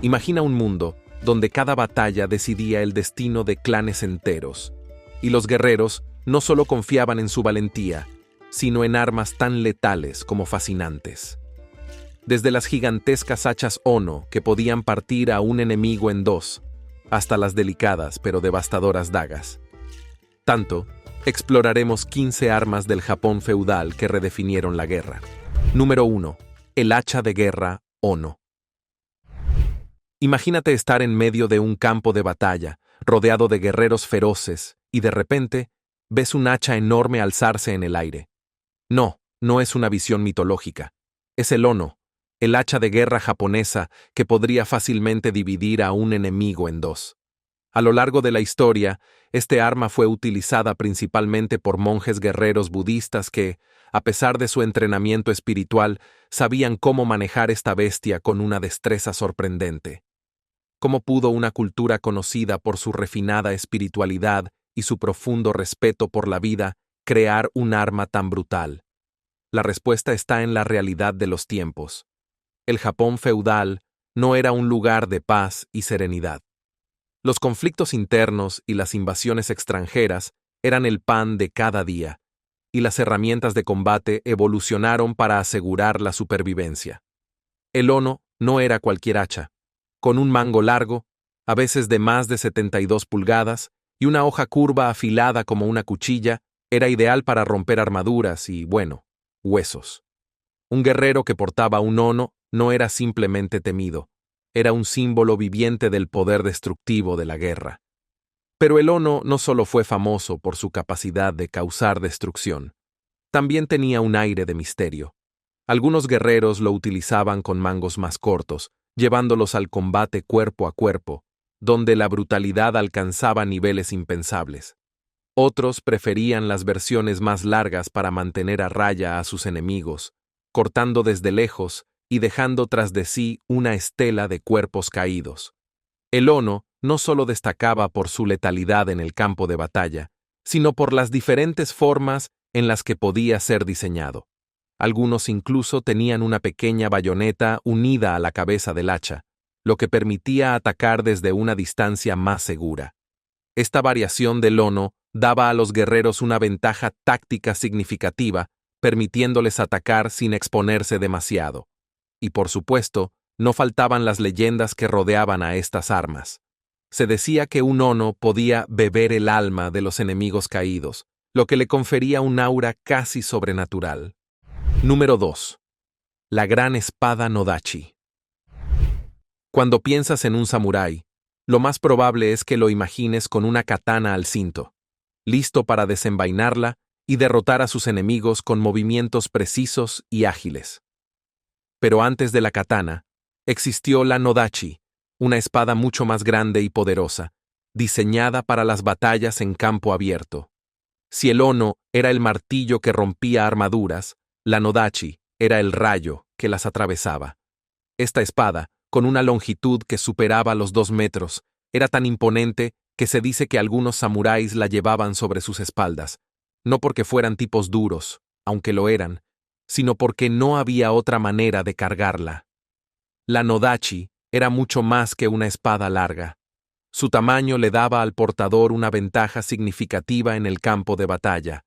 Imagina un mundo donde cada batalla decidía el destino de clanes enteros, y los guerreros no solo confiaban en su valentía, sino en armas tan letales como fascinantes. Desde las gigantescas hachas Ono que podían partir a un enemigo en dos, hasta las delicadas pero devastadoras dagas. Tanto, exploraremos 15 armas del Japón feudal que redefinieron la guerra. Número 1. El hacha de guerra Ono. Imagínate estar en medio de un campo de batalla, rodeado de guerreros feroces, y de repente, ves un hacha enorme alzarse en el aire. No es una visión mitológica. Es el Ono, el hacha de guerra japonesa que podría fácilmente dividir a un enemigo en dos. A lo largo de la historia, este arma fue utilizada principalmente por monjes guerreros budistas que, a pesar de su entrenamiento espiritual, sabían cómo manejar esta bestia con una destreza sorprendente. ¿Cómo pudo una cultura conocida por su refinada espiritualidad y su profundo respeto por la vida crear un arma tan brutal? La respuesta está en la realidad de los tiempos. El Japón feudal no era un lugar de paz y serenidad. Los conflictos internos y las invasiones extranjeras eran el pan de cada día, y las herramientas de combate evolucionaron para asegurar la supervivencia. El Ono no era cualquier hacha. Con un mango largo, a veces de más de 72 pulgadas, y una hoja curva afilada como una cuchilla, era ideal para romper armaduras y, huesos. Un guerrero que portaba un Ono no era simplemente temido, era un símbolo viviente del poder destructivo de la guerra. Pero el Ono no solo fue famoso por su capacidad de causar destrucción, también tenía un aire de misterio. Algunos guerreros lo utilizaban con mangos más cortos, llevándolos al combate cuerpo a cuerpo, donde la brutalidad alcanzaba niveles impensables. Otros preferían las versiones más largas para mantener a raya a sus enemigos, cortando desde lejos y dejando tras de sí una estela de cuerpos caídos. El Ono no solo destacaba por su letalidad en el campo de batalla, sino por las diferentes formas en las que podía ser diseñado. Algunos incluso tenían una pequeña bayoneta unida a la cabeza del hacha, lo que permitía atacar desde una distancia más segura. Esta variación del Ono daba a los guerreros una ventaja táctica significativa, permitiéndoles atacar sin exponerse demasiado. Y por supuesto, no faltaban las leyendas que rodeaban a estas armas. Se decía que un Ono podía beber el alma de los enemigos caídos, lo que le confería un aura casi sobrenatural. Número 2. La gran espada Nodachi. Cuando piensas en un samurái, lo más probable es que lo imagines con una katana al cinto, listo para desenvainarla y derrotar a sus enemigos con movimientos precisos y ágiles. Pero antes de la katana, existió la Nodachi, una espada mucho más grande y poderosa, diseñada para las batallas en campo abierto. Si el Ono era el martillo que rompía armaduras, la Nodachi era el rayo que las atravesaba. Esta espada, con una longitud que superaba los 2 metros, era tan imponente que se dice que algunos samuráis la llevaban sobre sus espaldas, no porque fueran tipos duros, aunque lo eran, sino porque no había otra manera de cargarla. La Nodachi era mucho más que una espada larga. Su tamaño le daba al portador una ventaja significativa en el campo de batalla.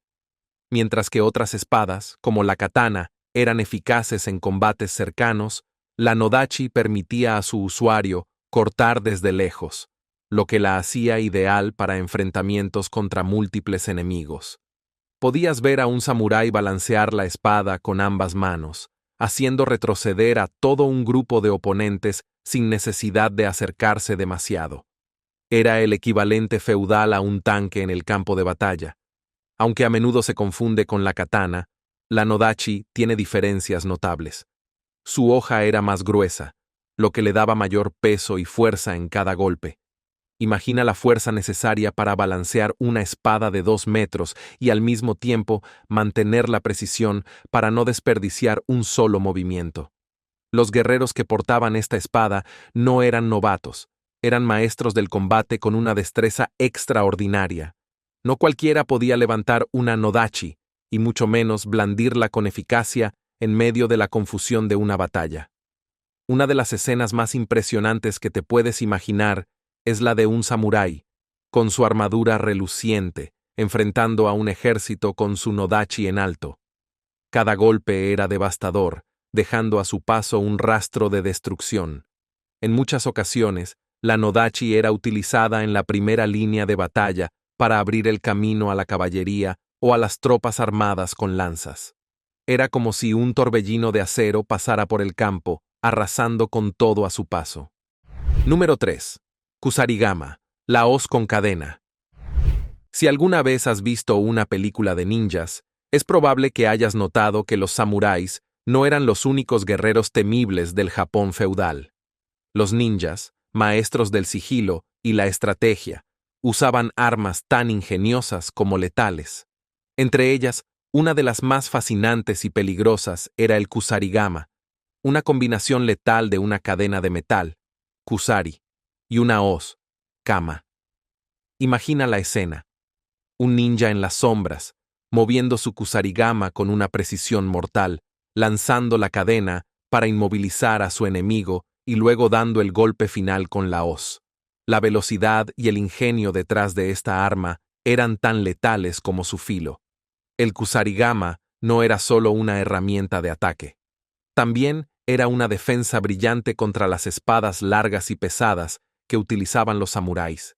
Mientras que otras espadas, como la katana, eran eficaces en combates cercanos, la Nodachi permitía a su usuario cortar desde lejos, lo que la hacía ideal para enfrentamientos contra múltiples enemigos. Podías ver a un samurái balancear la espada con ambas manos, haciendo retroceder a todo un grupo de oponentes sin necesidad de acercarse demasiado. Era el equivalente feudal a un tanque en el campo de batalla. Aunque a menudo se confunde con la katana, la Nodachi tiene diferencias notables. Su hoja era más gruesa, lo que le daba mayor peso y fuerza en cada golpe. Imagina la fuerza necesaria para balancear una espada de 2 metros y al mismo tiempo mantener la precisión para no desperdiciar un solo movimiento. Los guerreros que portaban esta espada no eran novatos, eran maestros del combate con una destreza extraordinaria. No cualquiera podía levantar una Nodachi, y mucho menos blandirla con eficacia en medio de la confusión de una batalla. Una de las escenas más impresionantes que te puedes imaginar es la de un samurái, con su armadura reluciente, enfrentando a un ejército con su nodachi en alto. Cada golpe era devastador, dejando a su paso un rastro de destrucción. En muchas ocasiones, la nodachi era utilizada en la primera línea de batalla para abrir el camino a la caballería o a las tropas armadas con lanzas. Era como si un torbellino de acero pasara por el campo, arrasando con todo a su paso. Número 3. Kusarigama, la hoz con cadena. Si alguna vez has visto una película de ninjas, es probable que hayas notado que los samuráis no eran los únicos guerreros temibles del Japón feudal. Los ninjas, maestros del sigilo y la estrategia, usaban armas tan ingeniosas como letales. Entre ellas, una de las más fascinantes y peligrosas era el kusarigama, una combinación letal de una cadena de metal, kusari, y una hoz, kama. Imagina la escena. Un ninja en las sombras, moviendo su kusarigama con una precisión mortal, lanzando la cadena para inmovilizar a su enemigo y luego dando el golpe final con la hoz. La velocidad y el ingenio detrás de esta arma eran tan letales como su filo. El kusarigama no era solo una herramienta de ataque. También era una defensa brillante contra las espadas largas y pesadas que utilizaban los samuráis.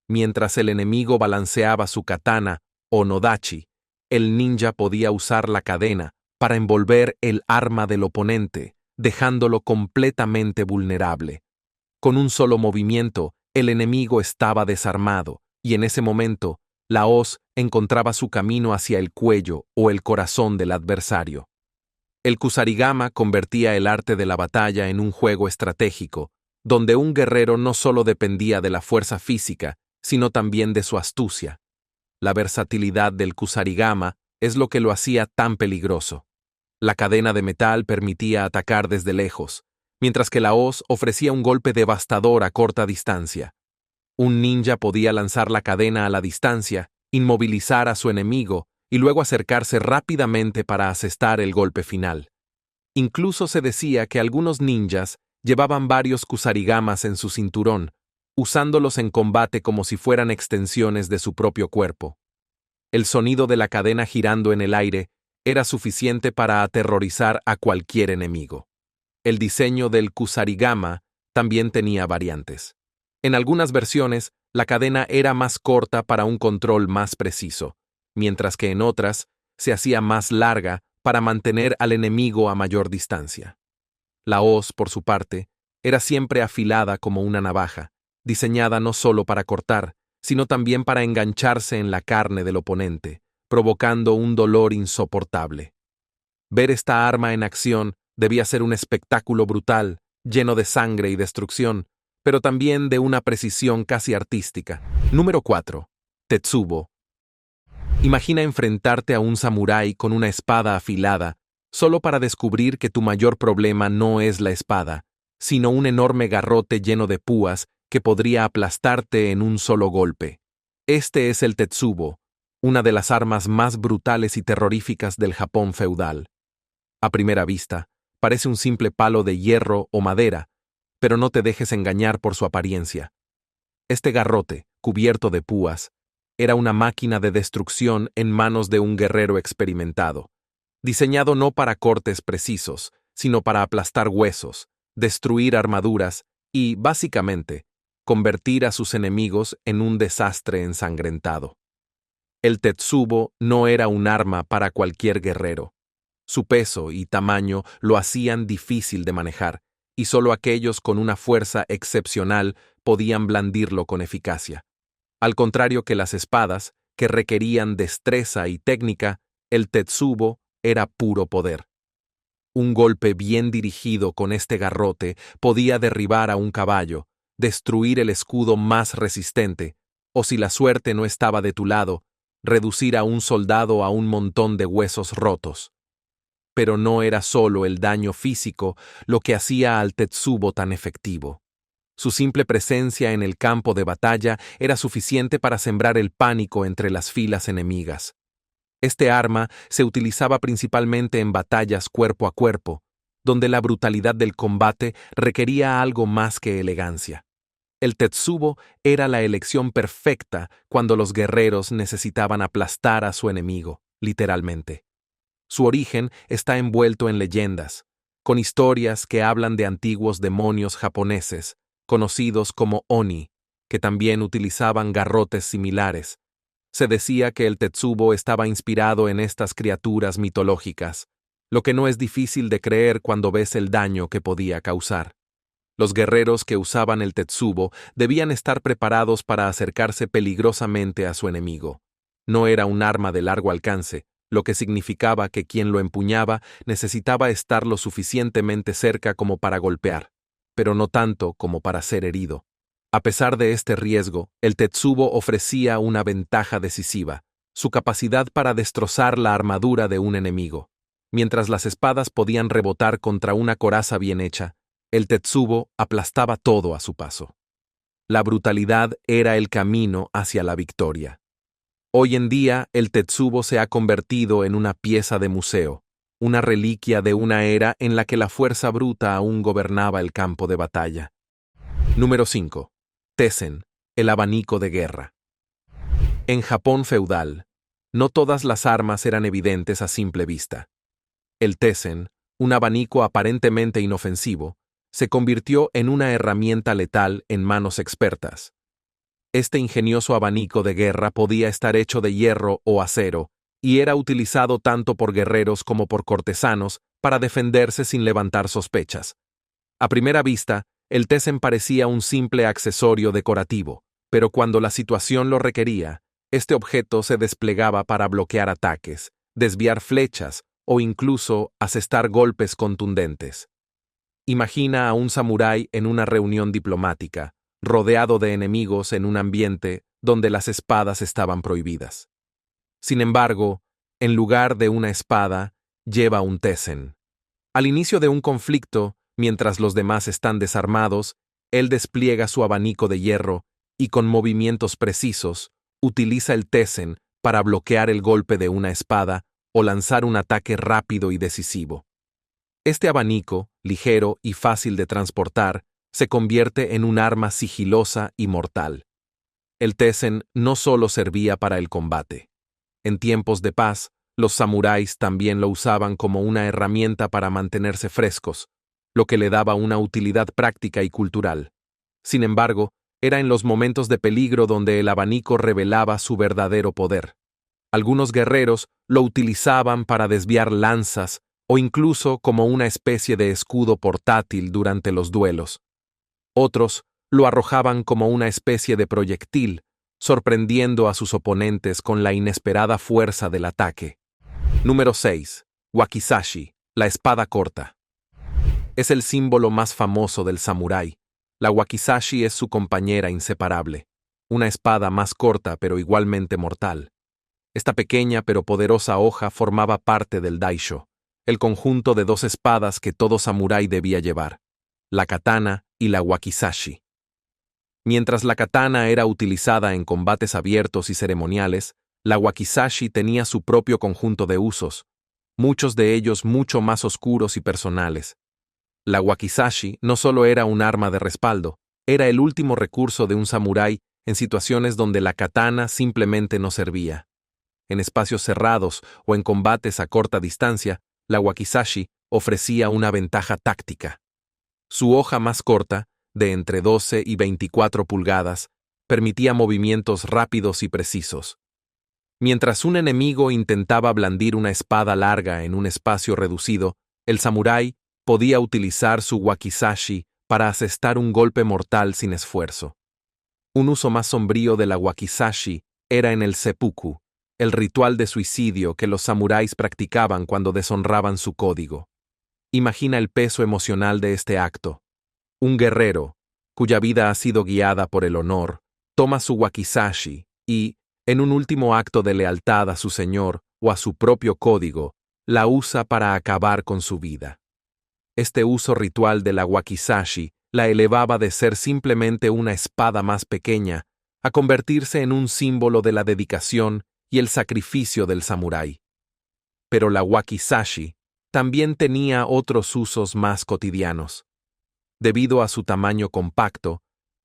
Mientras el enemigo balanceaba su katana o nodachi, el ninja podía usar la cadena para envolver el arma del oponente, dejándolo completamente vulnerable. Con un solo movimiento, el enemigo estaba desarmado, y en ese momento, la hoz encontraba su camino hacia el cuello o el corazón del adversario. El kusarigama convertía el arte de la batalla en un juego estratégico, donde un guerrero no solo dependía de la fuerza física, sino también de su astucia. La versatilidad del kusarigama es lo que lo hacía tan peligroso. La cadena de metal permitía atacar desde lejos, mientras que la hoz ofrecía un golpe devastador a corta distancia. Un ninja podía lanzar la cadena a la distancia, inmovilizar a su enemigo y luego acercarse rápidamente para asestar el golpe final. Incluso se decía que algunos ninjas llevaban varios kusarigamas en su cinturón, usándolos en combate como si fueran extensiones de su propio cuerpo. El sonido de la cadena girando en el aire era suficiente para aterrorizar a cualquier enemigo. El diseño del kusarigama también tenía variantes. En algunas versiones, la cadena era más corta para un control más preciso, mientras que en otras se hacía más larga para mantener al enemigo a mayor distancia. La hoz, por su parte, era siempre afilada como una navaja, diseñada no solo para cortar, sino también para engancharse en la carne del oponente, provocando un dolor insoportable. Ver esta arma en acción debía ser un espectáculo brutal, lleno de sangre y destrucción, pero también de una precisión casi artística. Número 4. Tetsubo. Imagina enfrentarte a un samurái con una espada afilada, solo para descubrir que tu mayor problema no es la espada, sino un enorme garrote lleno de púas que podría aplastarte en un solo golpe. Este es el tetsubo, una de las armas más brutales y terroríficas del Japón feudal. A primera vista, parece un simple palo de hierro o madera, pero no te dejes engañar por su apariencia. Este garrote, cubierto de púas, era una máquina de destrucción en manos de un guerrero experimentado, diseñado no para cortes precisos, sino para aplastar huesos, destruir armaduras y, básicamente, convertir a sus enemigos en un desastre ensangrentado. El tetsubo no era un arma para cualquier guerrero. Su peso y tamaño lo hacían difícil de manejar, y solo aquellos con una fuerza excepcional podían blandirlo con eficacia. Al contrario que las espadas, que requerían destreza y técnica, el tetsubo era puro poder. Un golpe bien dirigido con este garrote podía derribar a un caballo, destruir el escudo más resistente, o si la suerte no estaba de tu lado, reducir a un soldado a un montón de huesos rotos. Pero no era solo el daño físico lo que hacía al tetsubo tan efectivo. Su simple presencia en el campo de batalla era suficiente para sembrar el pánico entre las filas enemigas. Este arma se utilizaba principalmente en batallas cuerpo a cuerpo, donde la brutalidad del combate requería algo más que elegancia. El tetsubo era la elección perfecta cuando los guerreros necesitaban aplastar a su enemigo, literalmente. Su origen está envuelto en leyendas, con historias que hablan de antiguos demonios japoneses, conocidos como oni, que también utilizaban garrotes similares. Se decía que el tetsubo estaba inspirado en estas criaturas mitológicas, lo que no es difícil de creer cuando ves el daño que podía causar. Los guerreros que usaban el tetsubo debían estar preparados para acercarse peligrosamente a su enemigo. No era un arma de largo alcance, lo que significaba que quien lo empuñaba necesitaba estar lo suficientemente cerca como para golpear, pero no tanto como para ser herido. A pesar de este riesgo, el tetsubo ofrecía una ventaja decisiva, su capacidad para destrozar la armadura de un enemigo. Mientras las espadas podían rebotar contra una coraza bien hecha, el tetsubo aplastaba todo a su paso. La brutalidad era el camino hacia la victoria. Hoy en día, el tetsubo se ha convertido en una pieza de museo, una reliquia de una era en la que la fuerza bruta aún gobernaba el campo de batalla. Número 5. Tessen, el abanico de guerra. En Japón feudal, no todas las armas eran evidentes a simple vista. El tessen, un abanico aparentemente inofensivo, se convirtió en una herramienta letal en manos expertas. Este ingenioso abanico de guerra podía estar hecho de hierro o acero, y era utilizado tanto por guerreros como por cortesanos para defenderse sin levantar sospechas. A primera vista, el tessen parecía un simple accesorio decorativo, pero cuando la situación lo requería, este objeto se desplegaba para bloquear ataques, desviar flechas o incluso asestar golpes contundentes. Imagina a un samurái en una reunión diplomática, rodeado de enemigos en un ambiente donde las espadas estaban prohibidas. Sin embargo, en lugar de una espada, lleva un tessen. Al inicio de un conflicto, mientras los demás están desarmados, él despliega su abanico de hierro y con movimientos precisos, utiliza el tessen para bloquear el golpe de una espada o lanzar un ataque rápido y decisivo. Este abanico, ligero y fácil de transportar, se convierte en un arma sigilosa y mortal. El tessen no solo servía para el combate. En tiempos de paz, los samuráis también lo usaban como una herramienta para mantenerse frescos, lo que le daba una utilidad práctica y cultural. Sin embargo, era en los momentos de peligro donde el abanico revelaba su verdadero poder. Algunos guerreros lo utilizaban para desviar lanzas o incluso como una especie de escudo portátil durante los duelos. Otros lo arrojaban como una especie de proyectil, sorprendiendo a sus oponentes con la inesperada fuerza del ataque. Número 6. Wakizashi, la espada corta. Es el símbolo más famoso del samurái. La wakizashi es su compañera inseparable, una espada más corta pero igualmente mortal. Esta pequeña pero poderosa hoja formaba parte del daisho, el conjunto de dos espadas que todo samurái debía llevar, la katana y la wakizashi. Mientras la katana era utilizada en combates abiertos y ceremoniales, la wakizashi tenía su propio conjunto de usos, muchos de ellos mucho más oscuros y personales. La wakizashi no solo era un arma de respaldo, era el último recurso de un samurái en situaciones donde la katana simplemente no servía. En espacios cerrados o en combates a corta distancia, la wakizashi ofrecía una ventaja táctica. Su hoja más corta, de entre 12 y 24 pulgadas, permitía movimientos rápidos y precisos. Mientras un enemigo intentaba blandir una espada larga en un espacio reducido, el samurái podía utilizar su wakizashi para asestar un golpe mortal sin esfuerzo. Un uso más sombrío de la wakizashi era en el seppuku, el ritual de suicidio que los samuráis practicaban cuando deshonraban su código. Imagina el peso emocional de este acto. Un guerrero, cuya vida ha sido guiada por el honor, toma su wakizashi y, en un último acto de lealtad a su señor o a su propio código, la usa para acabar con su vida. Este uso ritual de la wakizashi la elevaba de ser simplemente una espada más pequeña a convertirse en un símbolo de la dedicación y el sacrificio del samurái. Pero la wakizashi, también tenía otros usos más cotidianos. Debido a su tamaño compacto,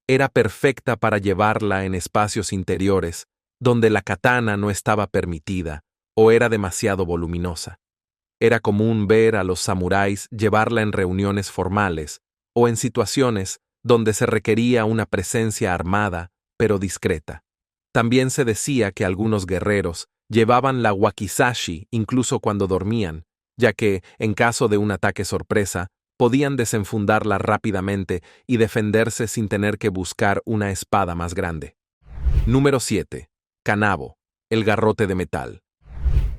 era perfecta para llevarla en espacios interiores, donde la katana no estaba permitida o era demasiado voluminosa. Era común ver a los samuráis llevarla en reuniones formales o en situaciones donde se requería una presencia armada, pero discreta. También se decía que algunos guerreros llevaban la wakizashi incluso cuando dormían, ya que, en caso de un ataque sorpresa, podían desenfundarla rápidamente y defenderse sin tener que buscar una espada más grande. Número 7. Kanabo, el garrote de metal.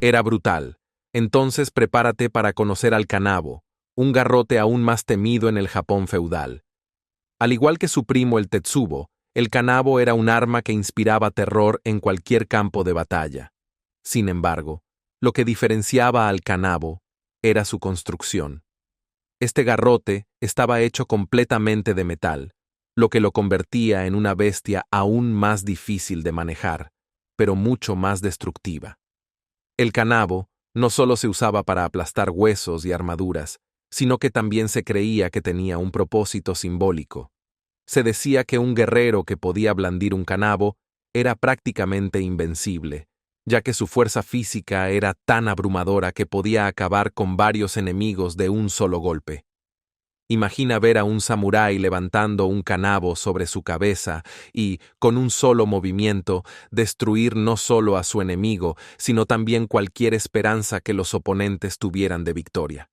Era brutal. Entonces prepárate para conocer al kanabo, un garrote aún más temido en el Japón feudal. Al igual que su primo el tetsubo, el kanabo era un arma que inspiraba terror en cualquier campo de batalla. Sin embargo, lo que diferenciaba al kanabo era su construcción. Este garrote estaba hecho completamente de metal, lo que lo convertía en una bestia aún más difícil de manejar, pero mucho más destructiva. El kanabo no solo se usaba para aplastar huesos y armaduras, sino que también se creía que tenía un propósito simbólico. Se decía que un guerrero que podía blandir un kanabo era prácticamente invencible, ya que su fuerza física era tan abrumadora que podía acabar con varios enemigos de un solo golpe. Imagina ver a un samurái levantando un kanabo sobre su cabeza y, con un solo movimiento, destruir no solo a su enemigo, sino también cualquier esperanza que los oponentes tuvieran de victoria.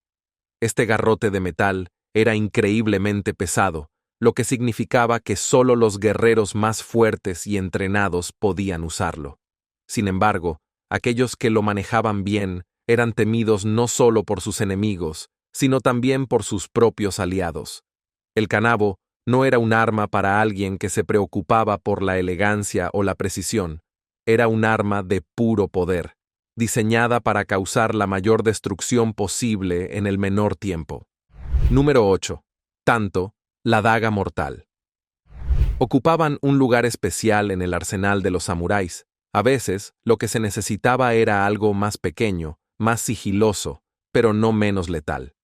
Este garrote de metal era increíblemente pesado, lo que significaba que solo los guerreros más fuertes y entrenados podían usarlo. Sin embargo, aquellos que lo manejaban bien eran temidos no solo por sus enemigos, sino también por sus propios aliados. El kanabo no era un arma para alguien que se preocupaba por la elegancia o la precisión, era un arma de puro poder, diseñada para causar la mayor destrucción posible en el menor tiempo. Número 8. Tanto, la daga mortal. Ocupaban un lugar especial en el arsenal de los samuráis. A veces, lo que se necesitaba era algo más pequeño, más sigiloso, pero no menos letal.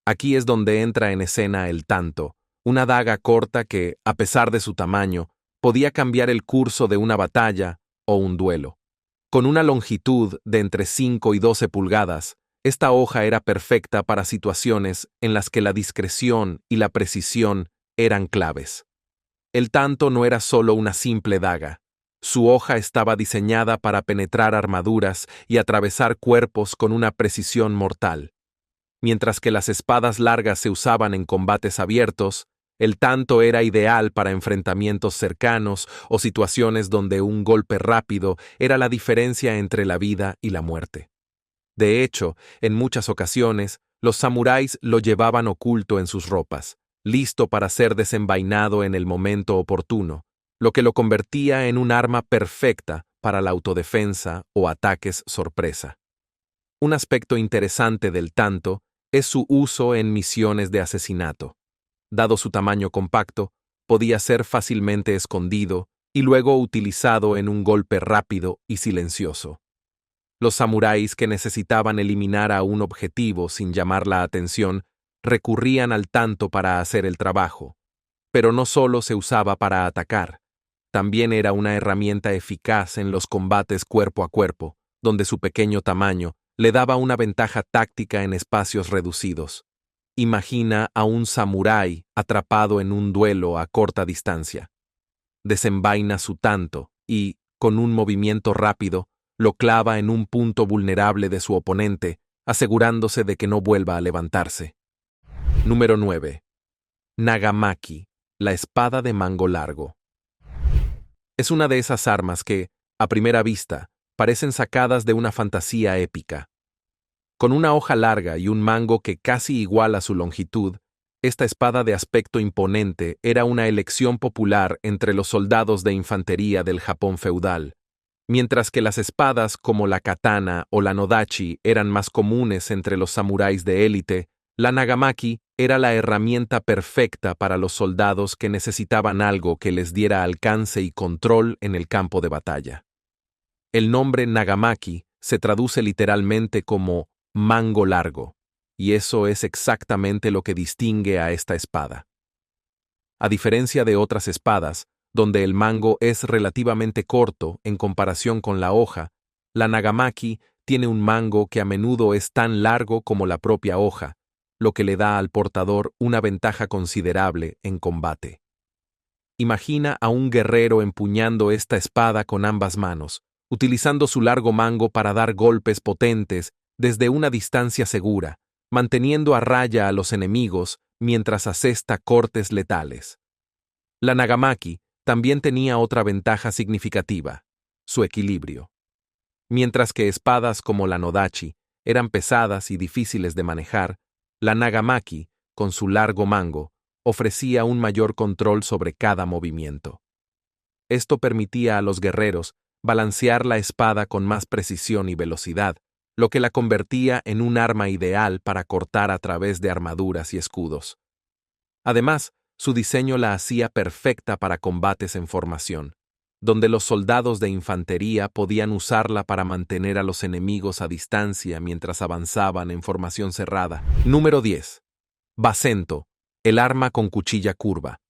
Aquí es donde entra en escena el tanto, una daga corta que, a pesar de su tamaño, podía cambiar el curso de una batalla o un duelo. Con una longitud de entre 5 y 12 pulgadas, esta hoja era perfecta para situaciones en las que la discreción y la precisión eran claves. El tanto no era solo una simple daga. Su hoja estaba diseñada para penetrar armaduras y atravesar cuerpos con una precisión mortal. Mientras que las espadas largas se usaban en combates abiertos, el tanto era ideal para enfrentamientos cercanos o situaciones donde un golpe rápido era la diferencia entre la vida y la muerte. De hecho, en muchas ocasiones, los samuráis lo llevaban oculto en sus ropas, listo para ser desenvainado en el momento oportuno, lo que lo convertía en un arma perfecta para la autodefensa o ataques sorpresa. Un aspecto interesante del tanto es su uso en misiones de asesinato. Dado su tamaño compacto, podía ser fácilmente escondido y luego utilizado en un golpe rápido y silencioso. Los samuráis que necesitaban eliminar a un objetivo sin llamar la atención recurrían al tanto para hacer el trabajo. Pero no solo se usaba para atacar, también era una herramienta eficaz en los combates cuerpo a cuerpo, donde su pequeño tamaño le daba una ventaja táctica en espacios reducidos. Imagina a un samurái atrapado en un duelo a corta distancia. Desenvaina su tanto y, con un movimiento rápido, lo clava en un punto vulnerable de su oponente, asegurándose de que no vuelva a levantarse. Número 9. Nagamaki, la espada de mango largo. Es una de esas armas que, a primera vista, parecen sacadas de una fantasía épica. Con una hoja larga y un mango que casi iguala su longitud, esta espada de aspecto imponente era una elección popular entre los soldados de infantería del Japón feudal, mientras que las espadas como la katana o la nodachi eran más comunes entre los samuráis de élite. La nagamaki era la herramienta perfecta para los soldados que necesitaban algo que les diera alcance y control en el campo de batalla. El nombre nagamaki se traduce literalmente como mango largo. y eso es exactamente lo que distingue a esta espada. A diferencia de otras espadas, donde el mango es relativamente corto en comparación con la hoja, la nagamaki tiene un mango que a menudo es tan largo como la propia hoja, lo que le da al portador una ventaja considerable en combate. Imagina a un guerrero empuñando esta espada con ambas manos, utilizando su largo mango para dar golpes potentes desde una distancia segura, manteniendo a raya a los enemigos mientras asesta cortes letales. La nagamaki también tenía otra ventaja significativa: su equilibrio. Mientras que espadas como la nodachi eran pesadas y difíciles de manejar, la nagamaki, con su largo mango, ofrecía un mayor control sobre cada movimiento. Esto permitía a los guerreros balancear la espada con más precisión y velocidad, lo que la convertía en un arma ideal para cortar a través de armaduras y escudos. Además, su diseño la hacía perfecta para combates en formación, donde los soldados de infantería podían usarla para mantener a los enemigos a distancia mientras avanzaban en formación cerrada. Número 10. Basento, el arma con cuchilla curva.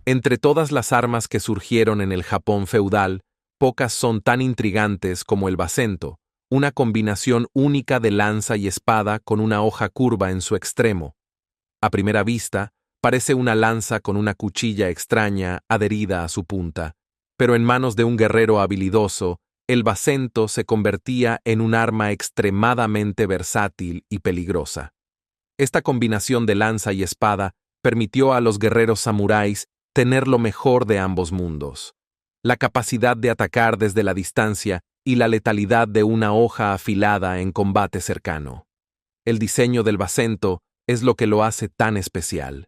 Entre todas las armas que surgieron en el Japón feudal, pocas son tan intrigantes como el basento, una combinación única de lanza y espada con una hoja curva en su extremo. A primera vista, parece una lanza con una cuchilla extraña adherida a su punta, pero en manos de un guerrero habilidoso, el basento se convertía en un arma extremadamente versátil y peligrosa. Esta combinación de lanza y espada permitió a los guerreros samuráis tener lo mejor de ambos mundos: la capacidad de atacar desde la distancia y la letalidad de una hoja afilada en combate cercano. El diseño del basento es lo que lo hace tan especial.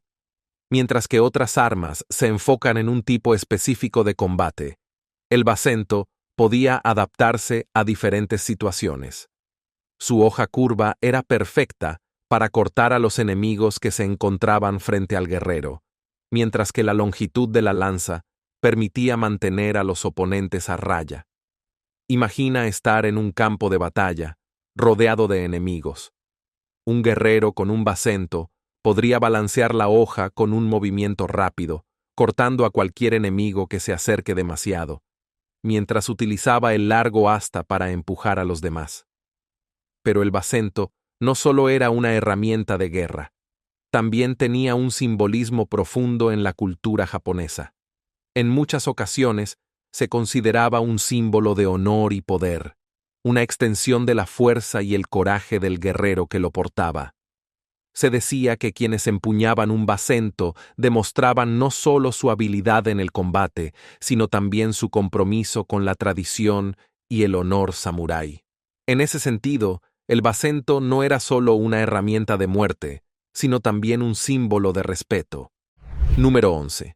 Mientras que otras armas se enfocan en un tipo específico de combate, el basento podía adaptarse a diferentes situaciones. Su hoja curva era perfecta para cortar a los enemigos que se encontraban frente al guerrero, mientras que la longitud de la lanza permitía mantener a los oponentes a raya. Imagina estar en un campo de batalla, rodeado de enemigos. Un guerrero con un basento podría balancear la hoja con un movimiento rápido, cortando a cualquier enemigo que se acerque demasiado, mientras utilizaba el largo asta para empujar a los demás. Pero el basento no solo era una herramienta de guerra, también tenía un simbolismo profundo en la cultura japonesa. En muchas ocasiones se consideraba un símbolo de honor y poder, una extensión de la fuerza y el coraje del guerrero que lo portaba. Se decía que quienes empuñaban un basento demostraban no solo su habilidad en el combate, sino también su compromiso con la tradición y el honor samurái. En ese sentido, el basento no era solo una herramienta de muerte, sino también un símbolo de respeto. Número 11.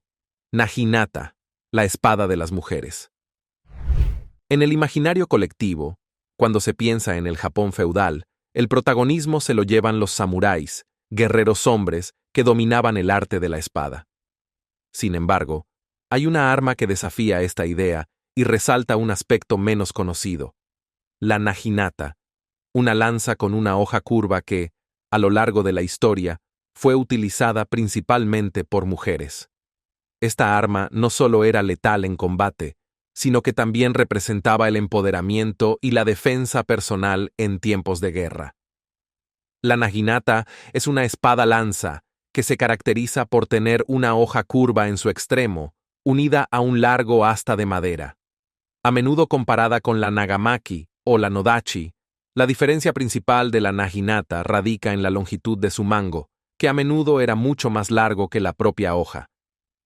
Naginata, la espada de las mujeres. En el imaginario colectivo, cuando se piensa en el Japón feudal, el protagonismo se lo llevan los samuráis, guerreros hombres que dominaban el arte de la espada. Sin embargo, hay una arma que desafía esta idea y resalta un aspecto menos conocido: la naginata, una lanza con una hoja curva que, a lo largo de la historia, fue utilizada principalmente por mujeres. Esta arma no solo era letal en combate, sino que también representaba el empoderamiento y la defensa personal en tiempos de guerra. La naginata es una espada lanza que se caracteriza por tener una hoja curva en su extremo, unida a un largo asta de madera. A menudo comparada con la nagamaki o la nodachi, la diferencia principal de la naginata radica en la longitud de su mango, que a menudo era mucho más largo que la propia hoja.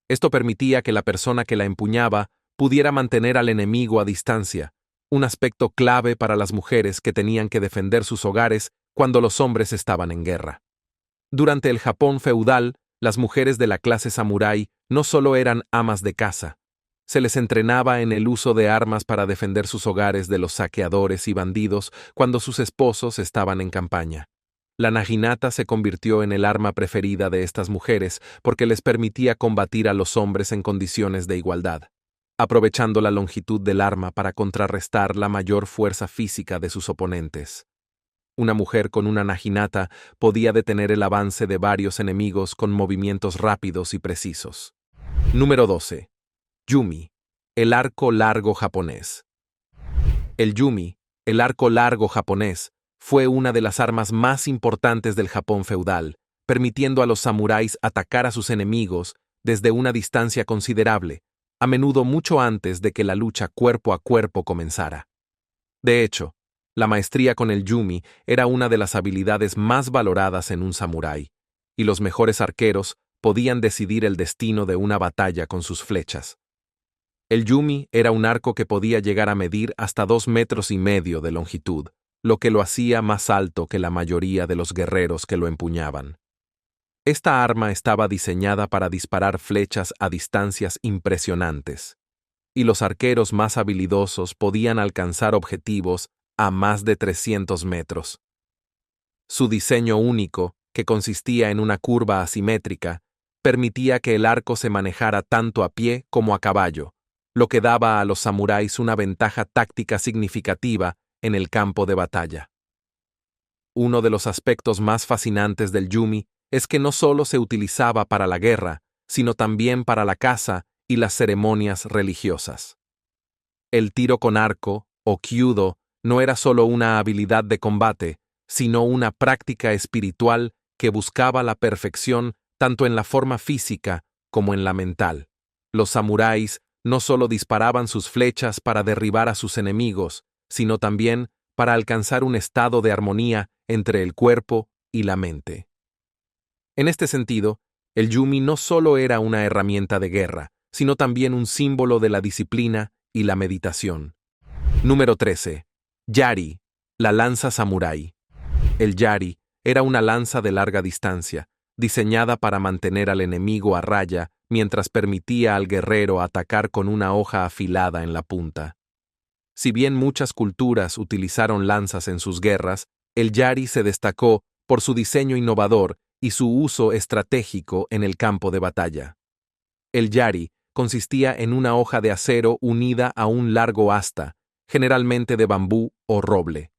Esto permitía que la persona que la empuñaba pudiera mantener al enemigo a distancia, un aspecto clave para las mujeres que tenían que defender sus hogares cuando los hombres estaban en guerra. Durante el Japón feudal, las mujeres de la clase samurái no solo eran amas de casa, se les entrenaba en el uso de armas para defender sus hogares de los saqueadores y bandidos cuando sus esposos estaban en campaña. La naginata se convirtió en el arma preferida de estas mujeres porque les permitía combatir a los hombres en condiciones de igualdad, aprovechando la longitud del arma para contrarrestar la mayor fuerza física de sus oponentes. Una mujer con una naginata podía detener el avance de varios enemigos con movimientos rápidos y precisos. Número 12. Yumi, el arco largo japonés. El yumi, el arco largo japonés, fue una de las armas más importantes del Japón feudal, permitiendo a los samuráis atacar a sus enemigos desde una distancia considerable, a menudo mucho antes de que la lucha cuerpo a cuerpo comenzara. De hecho, la maestría con el yumi era una de las habilidades más valoradas en un samurái, y los mejores arqueros podían decidir el destino de una batalla con sus flechas. El yumi era un arco que podía llegar a medir hasta 2,5 metros de longitud, lo que lo hacía más alto que la mayoría de los guerreros que lo empuñaban. Esta arma estaba diseñada para disparar flechas a distancias impresionantes, y los arqueros más habilidosos podían alcanzar objetivos a más de 300 metros. Su diseño único, que consistía en una curva asimétrica, permitía que el arco se manejara tanto a pie como a caballo, lo que daba a los samuráis una ventaja táctica significativa en el campo de batalla. Uno de los aspectos más fascinantes del yumi es que no solo se utilizaba para la guerra, sino también para la caza y las ceremonias religiosas. El tiro con arco, o kyudo, no era solo una habilidad de combate, sino una práctica espiritual que buscaba la perfección tanto en la forma física como en la mental. Los samuráis no solo disparaban sus flechas para derribar a sus enemigos, sino también para alcanzar un estado de armonía entre el cuerpo y la mente. En este sentido, el yumi no solo era una herramienta de guerra, sino también un símbolo de la disciplina y la meditación. Número 13. Yari, la lanza samurái. El yari era una lanza de larga distancia, diseñada para mantener al enemigo a raya mientras permitía al guerrero atacar con una hoja afilada en la punta. Si bien muchas culturas utilizaron lanzas en sus guerras, el yari se destacó por su diseño innovador y su uso estratégico en el campo de batalla. El yari consistía en una hoja de acero unida a un largo asta, generalmente de bambú o roble.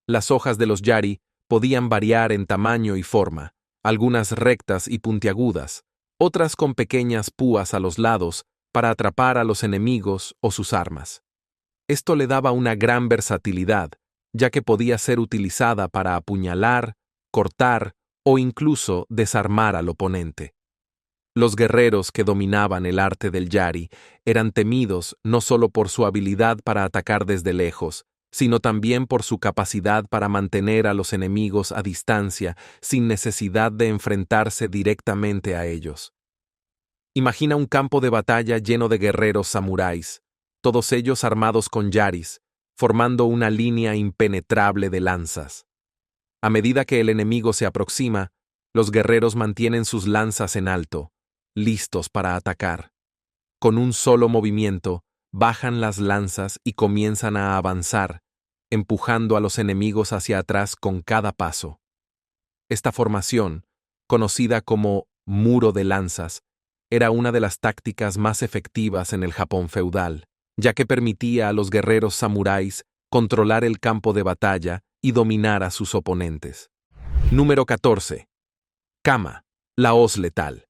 Las hojas de los yari podían variar en tamaño y forma, algunas rectas y puntiagudas, otras con pequeñas púas a los lados para atrapar a los enemigos o sus armas. Esto le daba una gran versatilidad, ya que podía ser utilizada para apuñalar, cortar o incluso desarmar al oponente. Los guerreros que dominaban el arte del yari eran temidos no solo por su habilidad para atacar desde lejos, sino también por su capacidad para mantener a los enemigos a distancia sin necesidad de enfrentarse directamente a ellos. Imagina un campo de batalla lleno de guerreros samuráis, todos ellos armados con yaris, formando una línea impenetrable de lanzas. A medida que el enemigo se aproxima, los guerreros mantienen sus lanzas en alto, listos para atacar. Con un solo movimiento, bajan las lanzas y comienzan a avanzar, empujando a los enemigos hacia atrás con cada paso. Esta formación, conocida como muro de lanzas, era una de las tácticas más efectivas en el Japón feudal, ya que permitía a los guerreros samuráis controlar el campo de batalla y dominar a sus oponentes. Número 14. Kama, la hoz letal.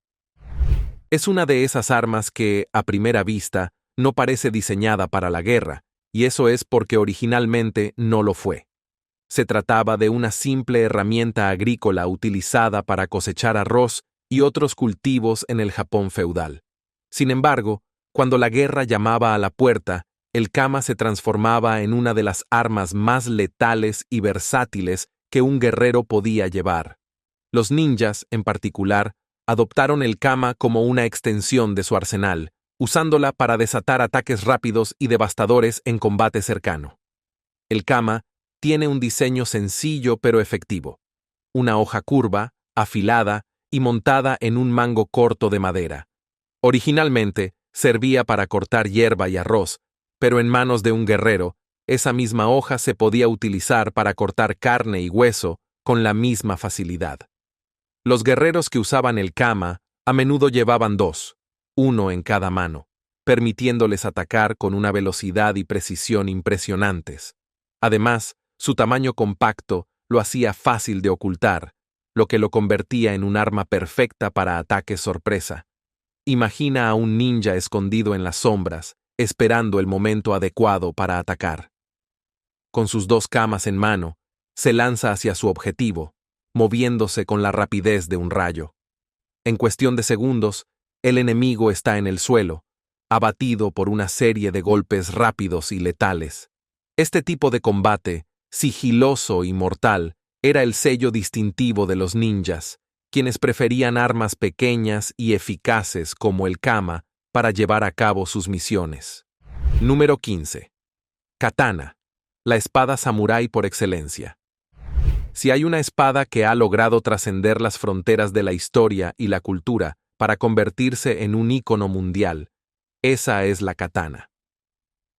Es una de esas armas que, a primera vista, no parece diseñada para la guerra, y eso es porque originalmente no lo fue. Se trataba de una simple herramienta agrícola utilizada para cosechar arroz y otros cultivos en el Japón feudal. Sin embargo, cuando la guerra llamaba a la puerta, el kama se transformaba en una de las armas más letales y versátiles que un guerrero podía llevar. Los ninjas, en particular, adoptaron el kama como una extensión de su arsenal, usándola para desatar ataques rápidos y devastadores en combate cercano. El kama tiene un diseño sencillo pero efectivo. Una hoja curva, afilada y montada en un mango corto de madera. Originalmente, servía para cortar hierba y arroz, pero en manos de un guerrero, esa misma hoja se podía utilizar para cortar carne y hueso con la misma facilidad. Los guerreros que usaban el kama a menudo llevaban dos, uno en cada mano, permitiéndoles atacar con una velocidad y precisión impresionantes. Además, su tamaño compacto lo hacía fácil de ocultar, lo que lo convertía en un arma perfecta para ataques sorpresa. Imagina a un ninja escondido en las sombras, esperando el momento adecuado para atacar. Con sus dos kamas en mano, se lanza hacia su objetivo, moviéndose con la rapidez de un rayo. En cuestión de segundos, el enemigo está en el suelo, abatido por una serie de golpes rápidos y letales. Este tipo de combate, sigiloso y mortal, era el sello distintivo de los ninjas, quienes preferían armas pequeñas y eficaces como el kama para llevar a cabo sus misiones. Número 15. Katana, la espada samurái por excelencia. Si hay una espada que ha logrado trascender las fronteras de la historia y la cultura para convertirse en un ícono mundial, esa es la katana.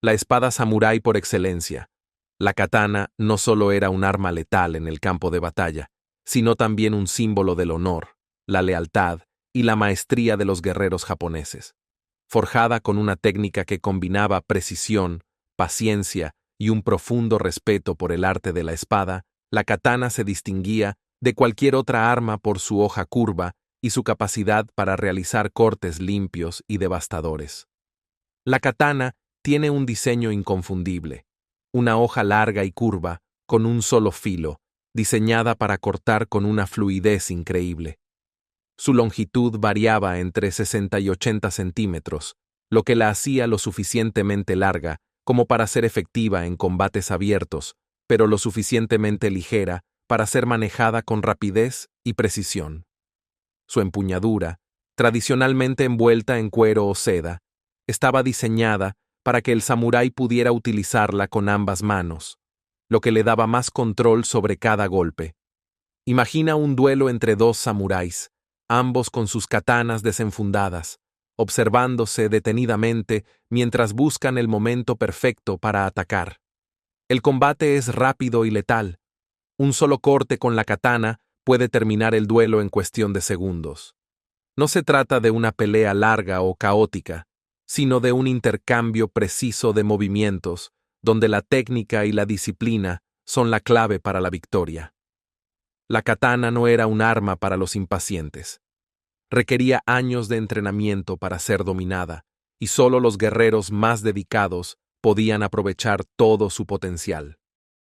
La espada samurái por excelencia. La katana no solo era un arma letal en el campo de batalla, sino también un símbolo del honor, la lealtad y la maestría de los guerreros japoneses. Forjada con una técnica que combinaba precisión, paciencia y un profundo respeto por el arte de la espada, la katana se distinguía de cualquier otra arma por su hoja curva y su capacidad para realizar cortes limpios y devastadores. La katana tiene un diseño inconfundible, una hoja larga y curva, con un solo filo, diseñada para cortar con una fluidez increíble. Su longitud variaba entre 60 y 80 centímetros, lo que la hacía lo suficientemente larga como para ser efectiva en combates abiertos, pero lo suficientemente ligera para ser manejada con rapidez y precisión. Su empuñadura, tradicionalmente envuelta en cuero o seda, estaba diseñada para que el samurái pudiera utilizarla con ambas manos, lo que le daba más control sobre cada golpe. Imagina un duelo entre dos samuráis, ambos con sus katanas desenfundadas, observándose detenidamente mientras buscan el momento perfecto para atacar. El combate es rápido y letal. Un solo corte con la katana puede terminar el duelo en cuestión de segundos. No se trata de una pelea larga o caótica, sino de un intercambio preciso de movimientos, donde la técnica y la disciplina son la clave para la victoria. La katana no era un arma para los impacientes. Requería años de entrenamiento para ser dominada, y solo los guerreros más dedicados podían aprovechar todo su potencial.